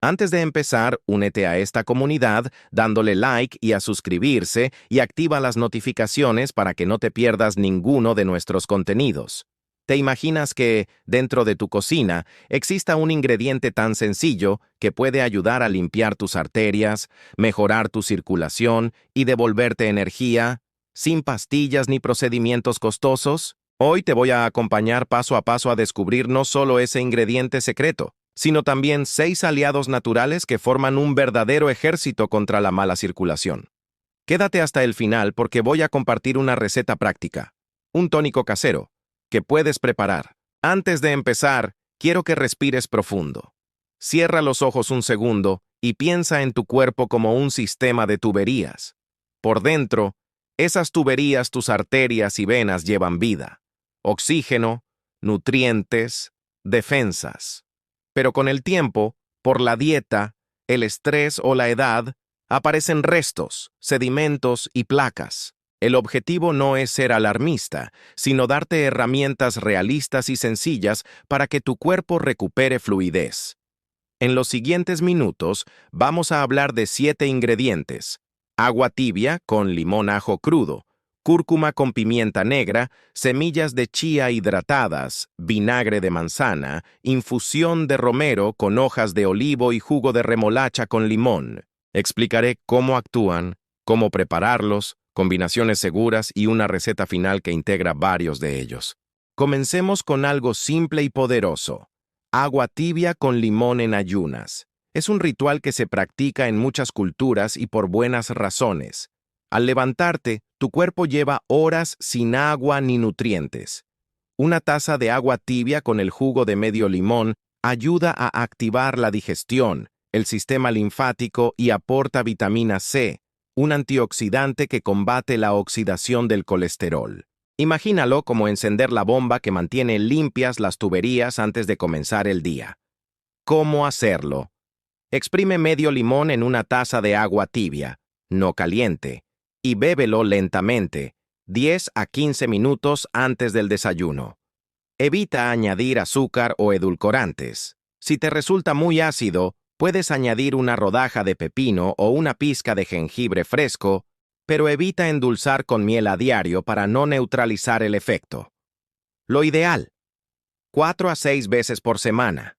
Antes de empezar, únete a esta comunidad dándole like y a suscribirse y activa las notificaciones para que no te pierdas ninguno de nuestros contenidos. ¿Te imaginas que, dentro de tu cocina, exista un ingrediente tan sencillo que puede ayudar a limpiar tus arterias, mejorar tu circulación y devolverte energía, sin pastillas ni procedimientos costosos? Hoy te voy a acompañar paso a paso a descubrir no solo ese ingrediente secreto, sino también 6 aliados naturales que forman un verdadero ejército contra la mala circulación. Quédate hasta el final porque voy a compartir una receta práctica, un tónico casero, que puedes preparar. Antes de empezar, quiero que respires profundo. Cierra los ojos un segundo y piensa en tu cuerpo como un sistema de tuberías. Por dentro, esas tuberías, tus arterias y venas llevan vida, oxígeno, nutrientes, defensas. Pero con el tiempo, por la dieta, el estrés o la edad, aparecen restos, sedimentos y placas. El objetivo no es ser alarmista, sino darte herramientas realistas y sencillas para que tu cuerpo recupere fluidez. En los siguientes minutos, vamos a hablar de 7 ingredientes: agua tibia con limón ajo crudo, cúrcuma con pimienta negra, semillas de chía hidratadas, vinagre de manzana, infusión de romero con hojas de olivo y jugo de remolacha con limón. Explicaré cómo actúan, cómo prepararlos, combinaciones seguras y una receta final que integra varios de ellos. Comencemos con algo simple y poderoso: agua tibia con limón en ayunas. Es un ritual que se practica en muchas culturas y por buenas razones. Al levantarte, tu cuerpo lleva horas sin agua ni nutrientes. Una taza de agua tibia con el jugo de medio limón ayuda a activar la digestión, el sistema linfático y aporta vitamina C, un antioxidante que combate la oxidación del colesterol. Imagínalo como encender la bomba que mantiene limpias las tuberías antes de comenzar el día. ¿Cómo hacerlo? Exprime medio limón en una taza de agua tibia, no caliente, y bébelo lentamente, 10 a 15 minutos antes del desayuno. Evita añadir azúcar o edulcorantes. Si te resulta muy ácido, puedes añadir una rodaja de pepino o una pizca de jengibre fresco, pero evita endulzar con miel a diario para no neutralizar el efecto. Lo ideal: 4 a 6 veces por semana.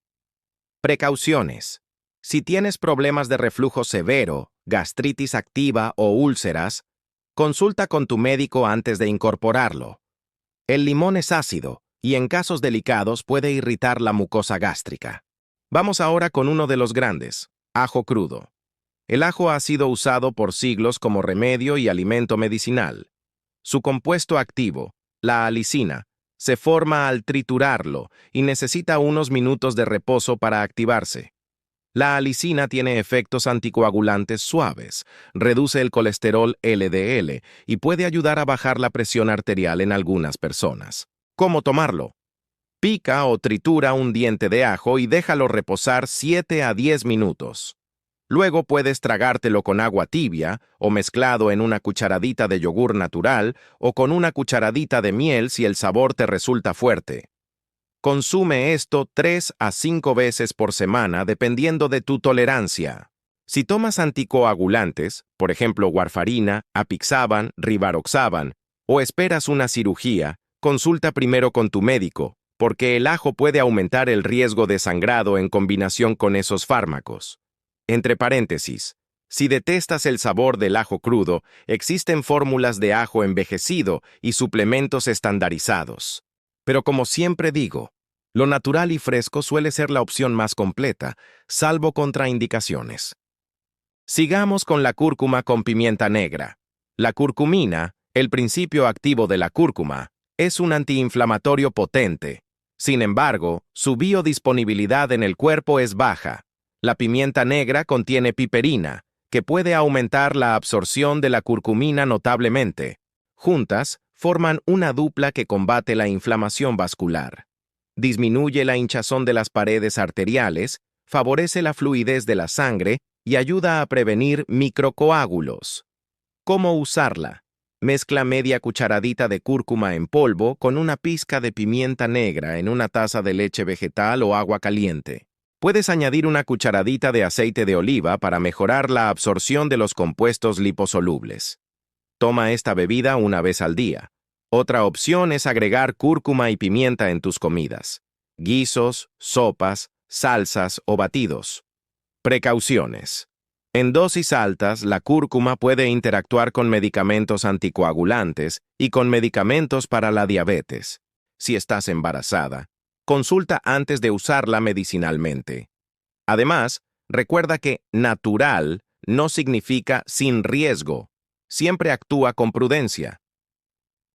Precauciones: si tienes problemas de reflujo severo, gastritis activa o úlceras, consulta con tu médico antes de incorporarlo. El limón es ácido y en casos delicados puede irritar la mucosa gástrica. Vamos ahora con uno de los grandes: ajo crudo. El ajo ha sido usado por siglos como remedio y alimento medicinal. Su compuesto activo, la alicina, se forma al triturarlo y necesita unos minutos de reposo para activarse. La alicina tiene efectos anticoagulantes suaves, reduce el colesterol LDL y puede ayudar a bajar la presión arterial en algunas personas. ¿Cómo tomarlo? Pica o tritura un diente de ajo y déjalo reposar 7 a 10 minutos. Luego puedes tragártelo con agua tibia o mezclado en una cucharadita de yogur natural o con una cucharadita de miel si el sabor te resulta fuerte. Consume esto 3 a 5 veces por semana dependiendo de tu tolerancia. Si tomas anticoagulantes, por ejemplo warfarina, apixaban, rivaroxaban, o esperas una cirugía, consulta primero con tu médico, porque el ajo puede aumentar el riesgo de sangrado en combinación con esos fármacos. Entre paréntesis, si detestas el sabor del ajo crudo, existen fórmulas de ajo envejecido y suplementos estandarizados. Pero como siempre digo, lo natural y fresco suele ser la opción más completa, salvo contraindicaciones. Sigamos con la cúrcuma con pimienta negra. La curcumina, el principio activo de la cúrcuma, es un antiinflamatorio potente. Sin embargo, su biodisponibilidad en el cuerpo es baja. La pimienta negra contiene piperina, que puede aumentar la absorción de la curcumina notablemente. Juntas, forman una dupla que combate la inflamación vascular. Disminuye la hinchazón de las paredes arteriales, favorece la fluidez de la sangre y ayuda a prevenir microcoágulos. ¿Cómo usarla? Mezcla media cucharadita de cúrcuma en polvo con una pizca de pimienta negra en una taza de leche vegetal o agua caliente. Puedes añadir una cucharadita de aceite de oliva para mejorar la absorción de los compuestos liposolubles. Toma esta bebida una vez al día. Otra opción es agregar cúrcuma y pimienta en tus comidas, guisos, sopas, salsas o batidos. Precauciones. En dosis altas, la cúrcuma puede interactuar con medicamentos anticoagulantes y con medicamentos para la diabetes. Si estás embarazada, consulta antes de usarla medicinalmente. Además, recuerda que natural no significa sin riesgo. Siempre actúa con prudencia.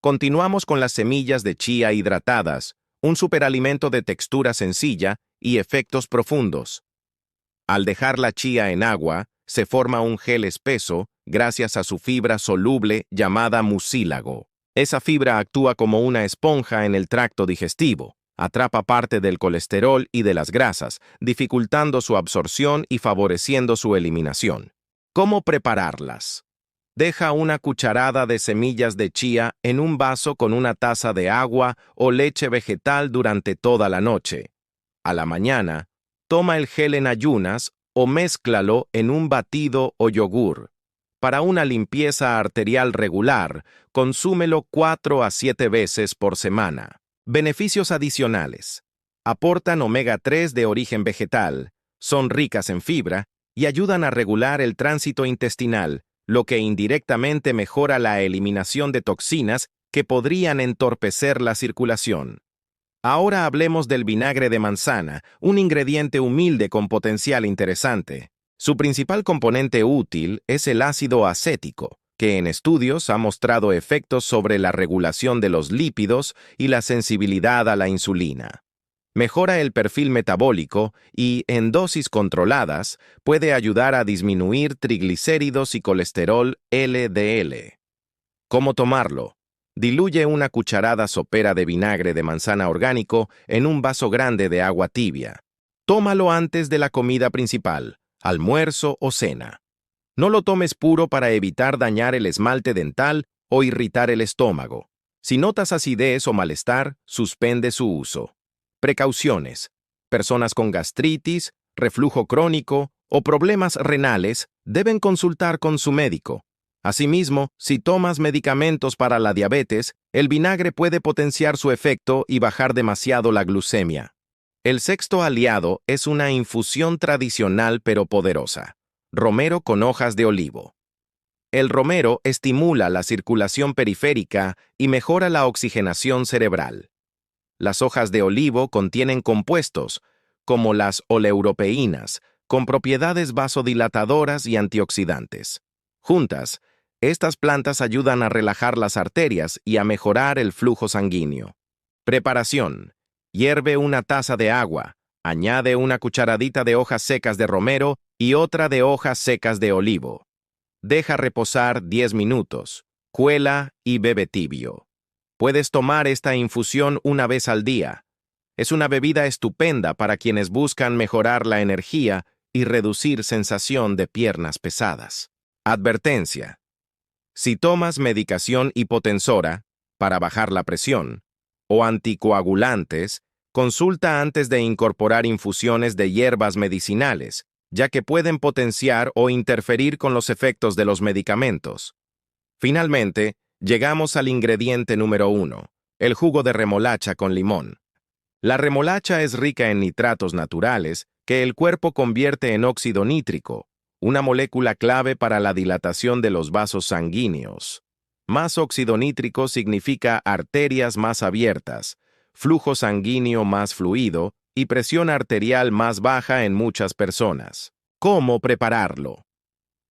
Continuamos con las semillas de chía hidratadas, un superalimento de textura sencilla y efectos profundos. Al dejar la chía en agua, se forma un gel espeso gracias a su fibra soluble llamada mucílago. Esa fibra actúa como una esponja en el tracto digestivo, atrapa parte del colesterol y de las grasas, dificultando su absorción y favoreciendo su eliminación. ¿Cómo prepararlas? Deja una cucharada de semillas de chía en un vaso con una taza de agua o leche vegetal durante toda la noche. A la mañana, toma el gel en ayunas o mézclalo en un batido o yogur. Para una limpieza arterial regular, consúmelo 4 a 7 veces por semana. Beneficios adicionales. Aportan omega 3 de origen vegetal, son ricas en fibra y ayudan a regular el tránsito intestinal, lo que indirectamente mejora la eliminación de toxinas que podrían entorpecer la circulación. Ahora hablemos del vinagre de manzana, un ingrediente humilde con potencial interesante. Su principal componente útil es el ácido acético, que en estudios ha mostrado efectos sobre la regulación de los lípidos y la sensibilidad a la insulina. Mejora el perfil metabólico y, en dosis controladas, puede ayudar a disminuir triglicéridos y colesterol LDL. ¿Cómo tomarlo? Diluye una cucharada sopera de vinagre de manzana orgánico en un vaso grande de agua tibia. Tómalo antes de la comida principal, almuerzo o cena. No lo tomes puro para evitar dañar el esmalte dental o irritar el estómago. Si notas acidez o malestar, suspende su uso. Precauciones. Personas con gastritis, reflujo crónico o problemas renales deben consultar con su médico. Asimismo, si tomas medicamentos para la diabetes, el vinagre puede potenciar su efecto y bajar demasiado la glucemia. El sexto aliado es una infusión tradicional pero poderosa: romero con hojas de olivo. El romero estimula la circulación periférica y mejora la oxigenación cerebral. Las hojas de olivo contienen compuestos, como las oleuropeínas, con propiedades vasodilatadoras y antioxidantes. Juntas, estas plantas ayudan a relajar las arterias y a mejorar el flujo sanguíneo. Preparación. Hierve una taza de agua, añade una cucharadita de hojas secas de romero y otra de hojas secas de olivo. Deja reposar 10 minutos, cuela y bebe tibio. Puedes tomar esta infusión una vez al día. Es una bebida estupenda para quienes buscan mejorar la energía y reducir sensación de piernas pesadas. Advertencia. Si tomas medicación hipotensora para bajar la presión o anticoagulantes, consulta antes de incorporar infusiones de hierbas medicinales, ya que pueden potenciar o interferir con los efectos de los medicamentos. Finalmente, llegamos al ingrediente número 1, el jugo de remolacha con limón. La remolacha es rica en nitratos naturales que el cuerpo convierte en óxido nítrico, una molécula clave para la dilatación de los vasos sanguíneos. Más óxido nítrico significa arterias más abiertas, flujo sanguíneo más fluido y presión arterial más baja en muchas personas. ¿Cómo prepararlo?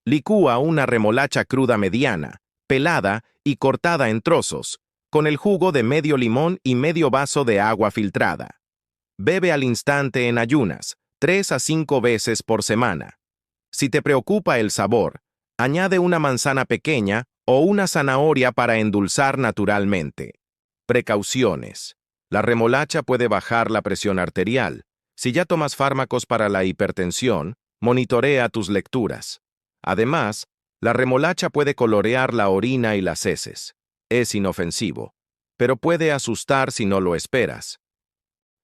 Licúa una remolacha cruda mediana, pelada y cortada en trozos, con el jugo de medio limón y medio vaso de agua filtrada. Bebe al instante en ayunas, 3 a 5 veces por semana. Si te preocupa el sabor, añade una manzana pequeña o una zanahoria para endulzar naturalmente. Precauciones. La remolacha puede bajar la presión arterial. Si ya tomas fármacos para la hipertensión, monitorea tus lecturas. Además, la remolacha puede colorear la orina y las heces. Es inofensivo, pero puede asustar si no lo esperas.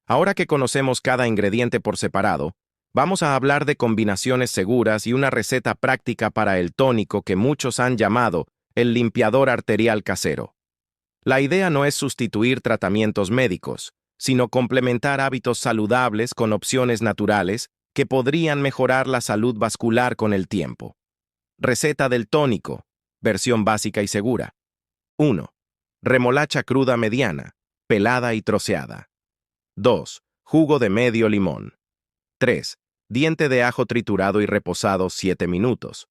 Ahora que conocemos cada ingrediente por separado, Vamos a hablar de combinaciones seguras y una receta práctica para el tónico que muchos han llamado el limpiador arterial casero. La idea no es sustituir tratamientos médicos, sino complementar hábitos saludables con opciones naturales que podrían mejorar la salud vascular con el tiempo. Receta del tónico, versión básica y segura. 1. Remolacha cruda mediana, pelada y troceada. 2. Jugo de medio limón. 3. Diente de ajo triturado y reposado 7 minutos.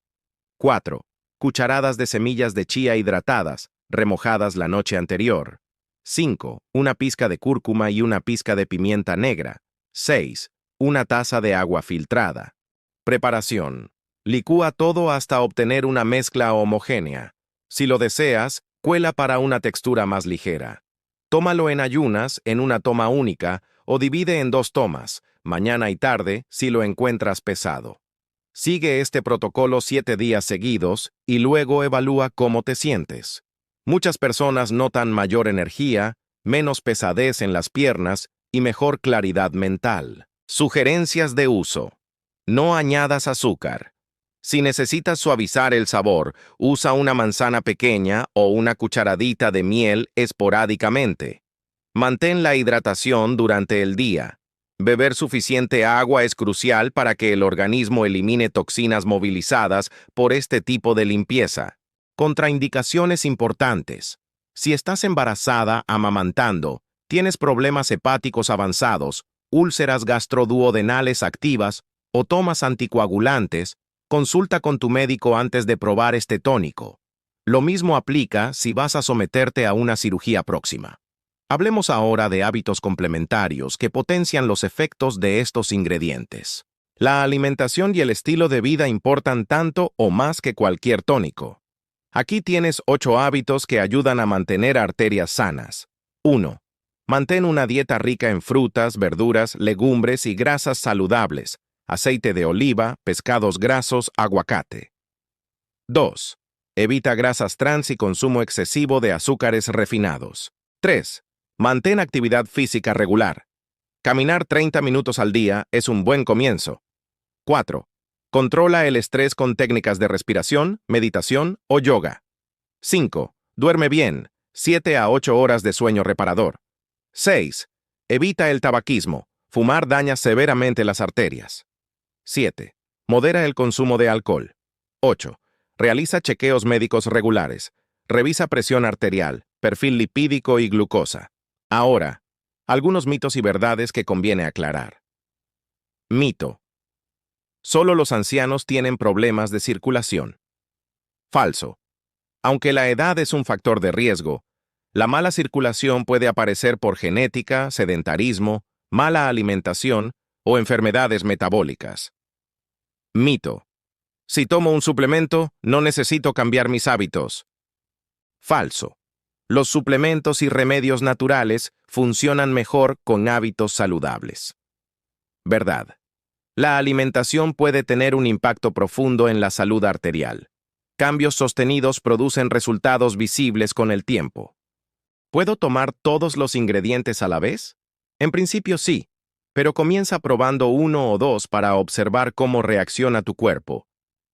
4. Cucharadas de semillas de chía hidratadas, remojadas la noche anterior. 5. Una pizca de cúrcuma y una pizca de pimienta negra. 6. Una taza de agua filtrada. Preparación. Licúa todo hasta obtener una mezcla homogénea. Si lo deseas, cuela para una textura más ligera. Tómalo en ayunas, en una toma única, o divide en 2 tomas, mañana y tarde, si lo encuentras pesado. Sigue este protocolo 7 días seguidos y luego evalúa cómo te sientes. Muchas personas notan mayor energía, menos pesadez en las piernas y mejor claridad mental. Sugerencias de uso. No añadas azúcar. Si necesitas suavizar el sabor, usa una manzana pequeña o una cucharadita de miel esporádicamente. Mantén la hidratación durante el día. Beber suficiente agua es crucial para que el organismo elimine toxinas movilizadas por este tipo de limpieza. Contraindicaciones importantes. Si estás embarazada, amamantando, tienes problemas hepáticos avanzados, úlceras gastroduodenales activas o tomas anticoagulantes, consulta con tu médico antes de probar este tónico. Lo mismo aplica si vas a someterte a una cirugía próxima. Hablemos ahora de hábitos complementarios que potencian los efectos de estos ingredientes. La alimentación y el estilo de vida importan tanto o más que cualquier tónico. Aquí tienes 8 hábitos que ayudan a mantener arterias sanas. 1. Mantén una dieta rica en frutas, verduras, legumbres y grasas saludables, aceite de oliva, pescados grasos, aguacate. 2. Evita grasas trans y consumo excesivo de azúcares refinados. 3. Mantén actividad física regular. Caminar 30 minutos al día es un buen comienzo. 4. Controla el estrés con técnicas de respiración, meditación o yoga. 5. Duerme bien, 7 a 8 horas de sueño reparador. 6. Evita el tabaquismo. Fumar daña severamente las arterias. 7. Modera el consumo de alcohol. 8. Realiza chequeos médicos regulares. Revisa presión arterial, perfil lipídico y glucosa. Ahora, algunos mitos y verdades que conviene aclarar. Mito. Solo los ancianos tienen problemas de circulación. Falso. Aunque la edad es un factor de riesgo, la mala circulación puede aparecer por genética, sedentarismo, mala alimentación o enfermedades metabólicas. Mito. Si tomo un suplemento, no necesito cambiar mis hábitos. Falso. Los suplementos y remedios naturales funcionan mejor con hábitos saludables. Verdad. La alimentación puede tener un impacto profundo en la salud arterial. Cambios sostenidos producen resultados visibles con el tiempo. ¿Puedo tomar todos los ingredientes a la vez? En principio sí, pero comienza probando 1 o 2 para observar cómo reacciona tu cuerpo.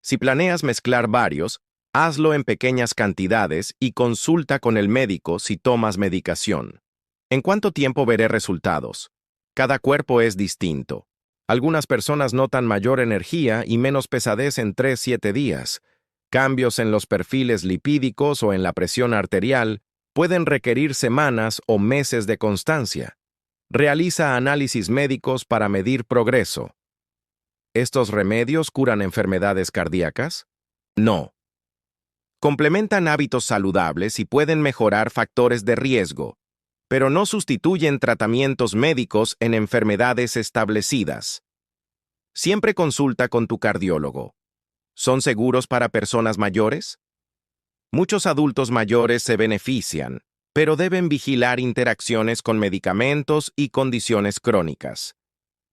Si planeas mezclar varios, hazlo en pequeñas cantidades y consulta con el médico si tomas medicación. ¿En cuánto tiempo veré resultados? Cada cuerpo es distinto. Algunas personas notan mayor energía y menos pesadez en 3-7 días. Cambios en los perfiles lipídicos o en la presión arterial pueden requerir semanas o meses de constancia. Realiza análisis médicos para medir progreso. ¿Estos remedios curan enfermedades cardíacas? No. Complementan hábitos saludables y pueden mejorar factores de riesgo, pero no sustituyen tratamientos médicos en enfermedades establecidas. Siempre consulta con tu cardiólogo. ¿Son seguros para personas mayores? Muchos adultos mayores se benefician, pero deben vigilar interacciones con medicamentos y condiciones crónicas.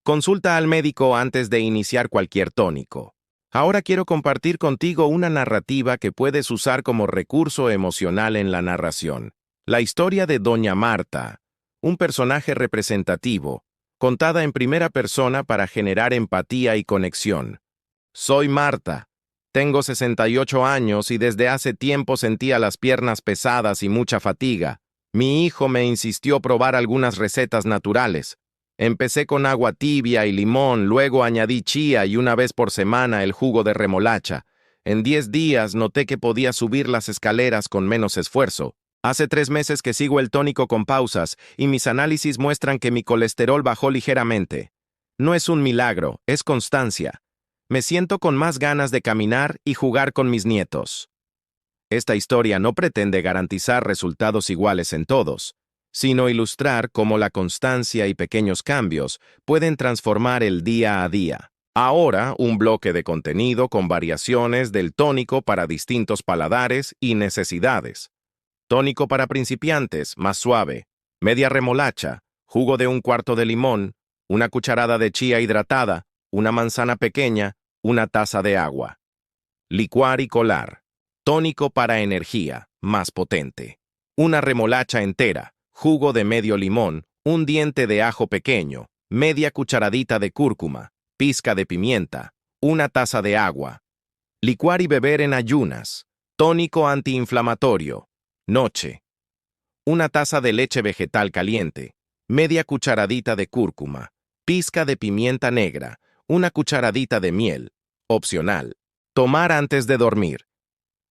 Consulta al médico antes de iniciar cualquier tónico. Ahora quiero compartir contigo una narrativa que puedes usar como recurso emocional en la narración. La historia de Doña Marta, un personaje representativo, contada en primera persona para generar empatía y conexión. Soy Marta. Tengo 68 años y desde hace tiempo sentía las piernas pesadas y mucha fatiga. Mi hijo me insistió probar algunas recetas naturales. Empecé con agua tibia y limón, luego añadí chía y una vez por semana el jugo de remolacha. En 10 días noté que podía subir las escaleras con menos esfuerzo. Hace 3 meses que sigo el tónico con pausas y mis análisis muestran que mi colesterol bajó ligeramente. No es un milagro, es constancia. Me siento con más ganas de caminar y jugar con mis nietos. Esta historia no pretende garantizar resultados iguales en todos, sino ilustrar cómo la constancia y pequeños cambios pueden transformar el día a día. Ahora, un bloque de contenido con variaciones del tónico para distintos paladares y necesidades. Tónico para principiantes, más suave. Media remolacha, jugo de 1/4 de limón, una cucharada de chía hidratada, una manzana pequeña, una taza de agua. Licuar y colar. Tónico para energía, más potente. Una remolacha entera, jugo de medio limón, un diente de ajo pequeño, media cucharadita de cúrcuma, pizca de pimienta, una taza de agua. Licuar y beber en ayunas. Tónico antiinflamatorio. Noche. Una taza de leche vegetal caliente, media cucharadita de cúrcuma, pizca de pimienta negra, una cucharadita de miel. Opcional. Tomar antes de dormir.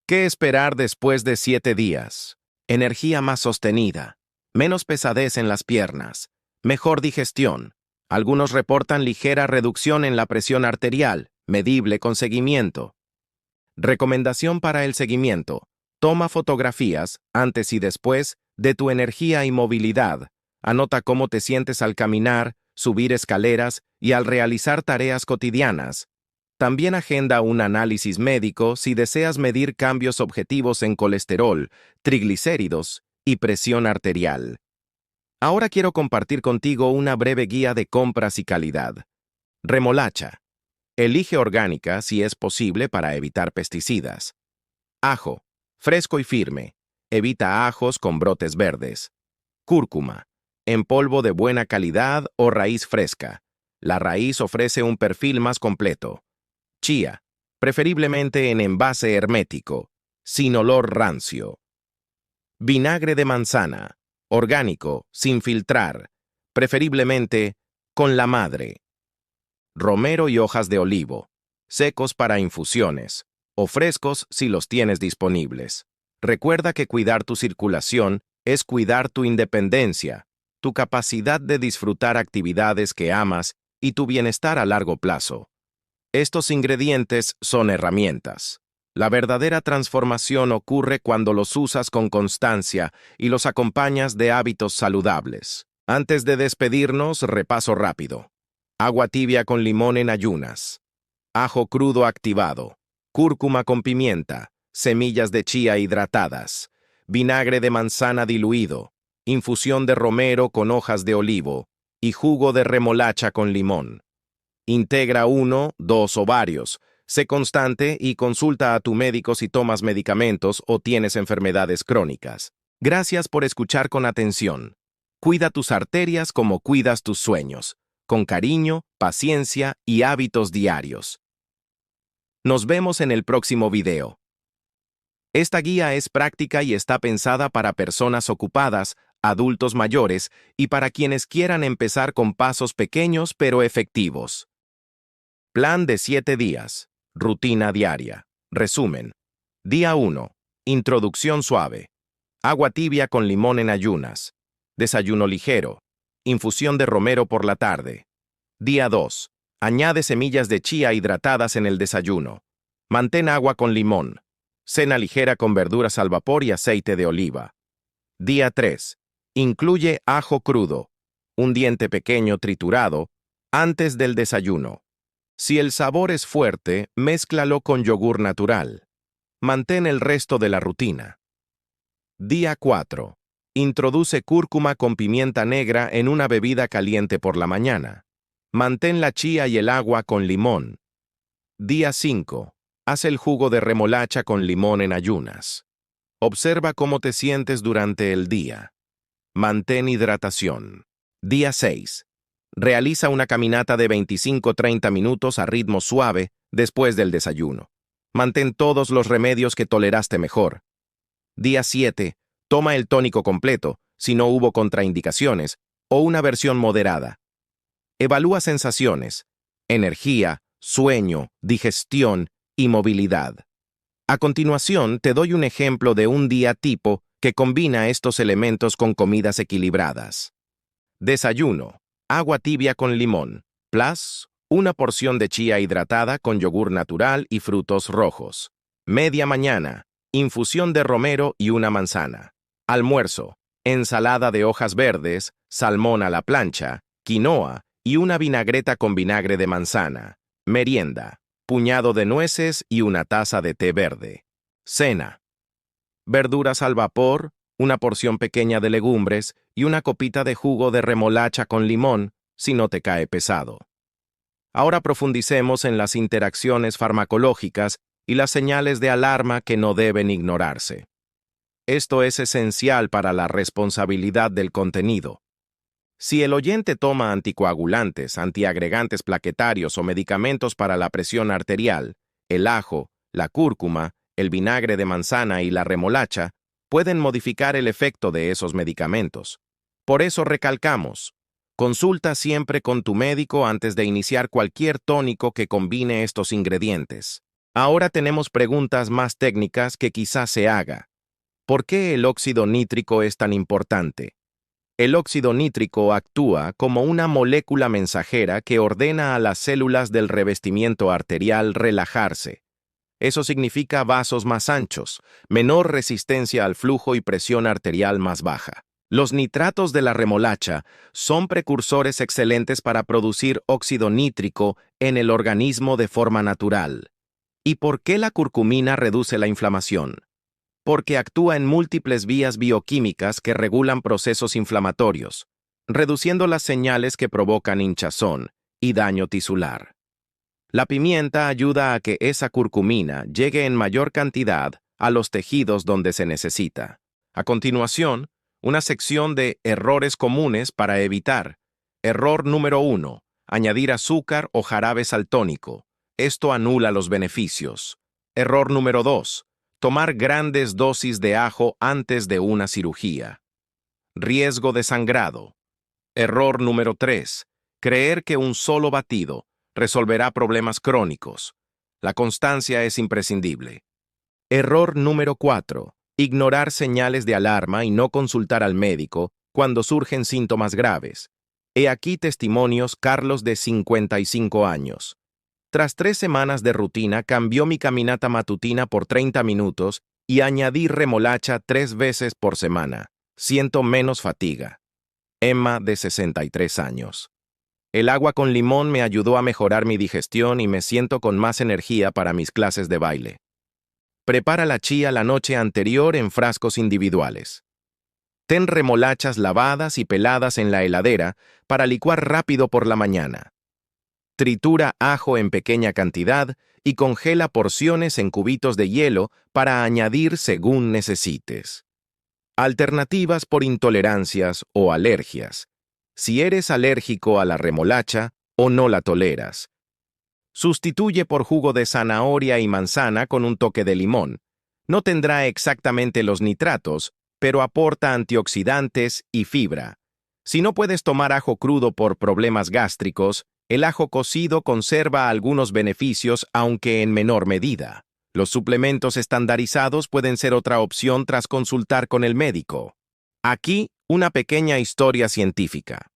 ¿Qué esperar después de 7 días? Energía más sostenida, menos pesadez en las piernas, mejor digestión. Algunos reportan ligera reducción en la presión arterial, medible con seguimiento. Recomendación para el seguimiento. Toma fotografías, antes y después, de tu energía y movilidad. Anota cómo te sientes al caminar, subir escaleras y al realizar tareas cotidianas. También agenda un análisis médico si deseas medir cambios objetivos en colesterol, triglicéridos y presión arterial. Ahora quiero compartir contigo una breve guía de compras y calidad. Remolacha. Elige orgánica si es posible para evitar pesticidas. Ajo. Fresco y firme. Evita ajos con brotes verdes. Cúrcuma. En polvo de buena calidad o raíz fresca. La raíz ofrece un perfil más completo. Chía. Preferiblemente en envase hermético. Sin olor rancio. Vinagre de manzana. Orgánico, sin filtrar. Preferiblemente con la madre. Romero y hojas de olivo. Secos para infusiones. O frescos si los tienes disponibles. Recuerda que cuidar tu circulación es cuidar tu independencia, tu capacidad de disfrutar actividades que amas y tu bienestar a largo plazo. Estos ingredientes son herramientas. La verdadera transformación ocurre cuando los usas con constancia y los acompañas de hábitos saludables. Antes de despedirnos, repaso rápido. Agua tibia con limón en ayunas. Ajo crudo activado. Cúrcuma con pimienta. Semillas de chía hidratadas. Vinagre de manzana diluido. Infusión de romero con hojas de olivo. Y jugo de remolacha con limón. Integra 1, 2 o varios. Sé constante y consulta a tu médico si tomas medicamentos o tienes enfermedades crónicas. Gracias por escuchar con atención. Cuida tus arterias como cuidas tus sueños, con cariño, paciencia y hábitos diarios. Nos vemos en el próximo video. Esta guía es práctica y está pensada para personas ocupadas, adultos mayores y para quienes quieran empezar con pasos pequeños pero efectivos. Plan de 7 días. Rutina diaria. Resumen. Día 1. Introducción suave. Agua tibia con limón en ayunas. Desayuno ligero. Infusión de romero por la tarde. Día 2. Añade semillas de chía hidratadas en el desayuno. Mantén agua con limón. Cena ligera con verduras al vapor y aceite de oliva. Día 3. Incluye ajo crudo, un diente pequeño triturado, antes del desayuno. Si el sabor es fuerte, mézclalo con yogur natural. Mantén el resto de la rutina. Día 4. Introduce cúrcuma con pimienta negra en una bebida caliente por la mañana. Mantén la chía y el agua con limón. Día 5. Haz el jugo de remolacha con limón en ayunas. Observa cómo te sientes durante el día. Mantén hidratación. Día 6. Realiza una caminata de 25-30 minutos a ritmo suave después del desayuno. Mantén todos los remedios que toleraste mejor. Día 7. Toma el tónico completo, si no hubo contraindicaciones, o una versión moderada. Evalúa sensaciones, energía, sueño, digestión y movilidad. A continuación, te doy un ejemplo de un día tipo que combina estos elementos con comidas equilibradas. Desayuno: agua tibia con limón, plus una porción de chía hidratada con yogur natural y frutos rojos. Media mañana: infusión de romero y una manzana. Almuerzo: ensalada de hojas verdes, salmón a la plancha, quinoa y una vinagreta con vinagre de manzana. Merienda: puñado de nueces y una taza de té verde. Cena: verduras al vapor, una porción pequeña de legumbres y una copita de jugo de remolacha con limón, si no te cae pesado. Ahora profundicemos en las interacciones farmacológicas y las señales de alarma que no deben ignorarse. Esto es esencial para la responsabilidad del contenido. Si el oyente toma anticoagulantes, antiagregantes plaquetarios o medicamentos para la presión arterial, el ajo, la cúrcuma, el vinagre de manzana y la remolacha pueden modificar el efecto de esos medicamentos. Por eso recalcamos: consulta siempre con tu médico antes de iniciar cualquier tónico que combine estos ingredientes. Ahora tenemos preguntas más técnicas que quizás se haga. ¿Por qué el óxido nítrico es tan importante? El óxido nítrico actúa como una molécula mensajera que ordena a las células del revestimiento arterial relajarse. Eso significa vasos más anchos, menor resistencia al flujo y presión arterial más baja. Los nitratos de la remolacha son precursores excelentes para producir óxido nítrico en el organismo de forma natural. ¿Y por qué la curcumina reduce la inflamación? Porque actúa en múltiples vías bioquímicas que regulan procesos inflamatorios, reduciendo las señales que provocan hinchazón y daño tisular. La pimienta ayuda a que esa curcumina llegue en mayor cantidad a los tejidos donde se necesita. A continuación, una sección de errores comunes para evitar. Error número 1: añadir azúcar o jarabes al tónico. Esto anula los beneficios. Error número 2: tomar grandes dosis de ajo antes de una cirugía. Riesgo de sangrado. Error número 3: creer que un solo batido resolverá problemas crónicos. La constancia es imprescindible. Error número 4: ignorar señales de alarma y no consultar al médico cuando surgen síntomas graves. He aquí testimonios: Carlos, de 55 años. Tras 3 semanas de rutina, cambió mi caminata matutina por 30 minutos y añadí remolacha 3 veces por semana. Siento menos fatiga. Emma, de 63 años. El agua con limón me ayudó a mejorar mi digestión y me siento con más energía para mis clases de baile. Prepara la chía la noche anterior en frascos individuales. Ten remolachas lavadas y peladas en la heladera para licuar rápido por la mañana. Tritura ajo en pequeña cantidad y congela porciones en cubitos de hielo para añadir según necesites. Alternativas por intolerancias o alergias. Si eres alérgico a la remolacha o no la toleras, sustituye por jugo de zanahoria y manzana con un toque de limón. No tendrá exactamente los nitratos, pero aporta antioxidantes y fibra. Si no puedes tomar ajo crudo por problemas gástricos, el ajo cocido conserva algunos beneficios, aunque en menor medida. Los suplementos estandarizados pueden ser otra opción tras consultar con el médico. Aquí, una pequeña historia científica.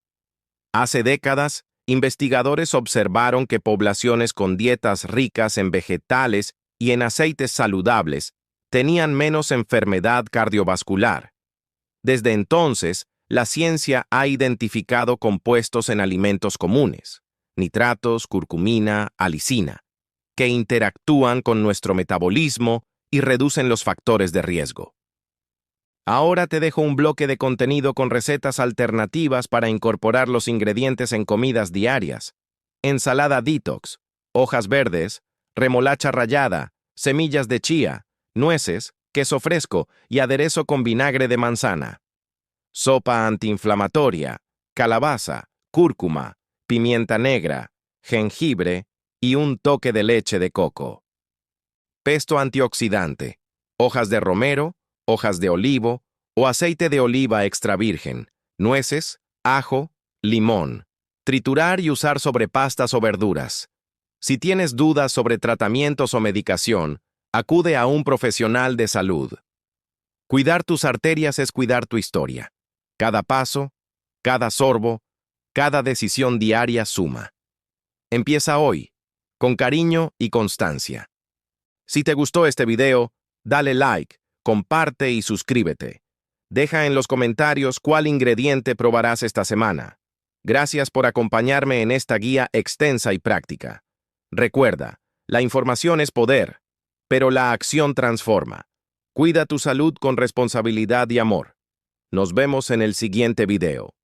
Hace décadas, investigadores observaron que poblaciones con dietas ricas en vegetales y en aceites saludables tenían menos enfermedad cardiovascular. Desde entonces, la ciencia ha identificado compuestos en alimentos comunes, nitratos, curcumina, alicina, que interactúan con nuestro metabolismo y reducen los factores de riesgo. Ahora te dejo un bloque de contenido con recetas alternativas para incorporar los ingredientes en comidas diarias. Ensalada detox, hojas verdes, remolacha rallada, semillas de chía, nueces, queso fresco y aderezo con vinagre de manzana. Sopa antiinflamatoria, calabaza, cúrcuma, pimienta negra, jengibre y un toque de leche de coco. Pesto antioxidante, hojas de romero, hojas de olivo o aceite de oliva extra virgen, nueces, ajo, limón. Triturar y usar sobre pastas o verduras. Si tienes dudas sobre tratamientos o medicación, acude a un profesional de salud. Cuidar tus arterias es cuidar tu historia. Cada paso, cada sorbo, cada decisión diaria suma. Empieza hoy, con cariño y constancia. Si te gustó este video, dale like, comparte y suscríbete. Deja en los comentarios cuál ingrediente probarás esta semana. Gracias por acompañarme en esta guía extensa y práctica. Recuerda, la información es poder, pero la acción transforma. Cuida tu salud con responsabilidad y amor. Nos vemos en el siguiente video.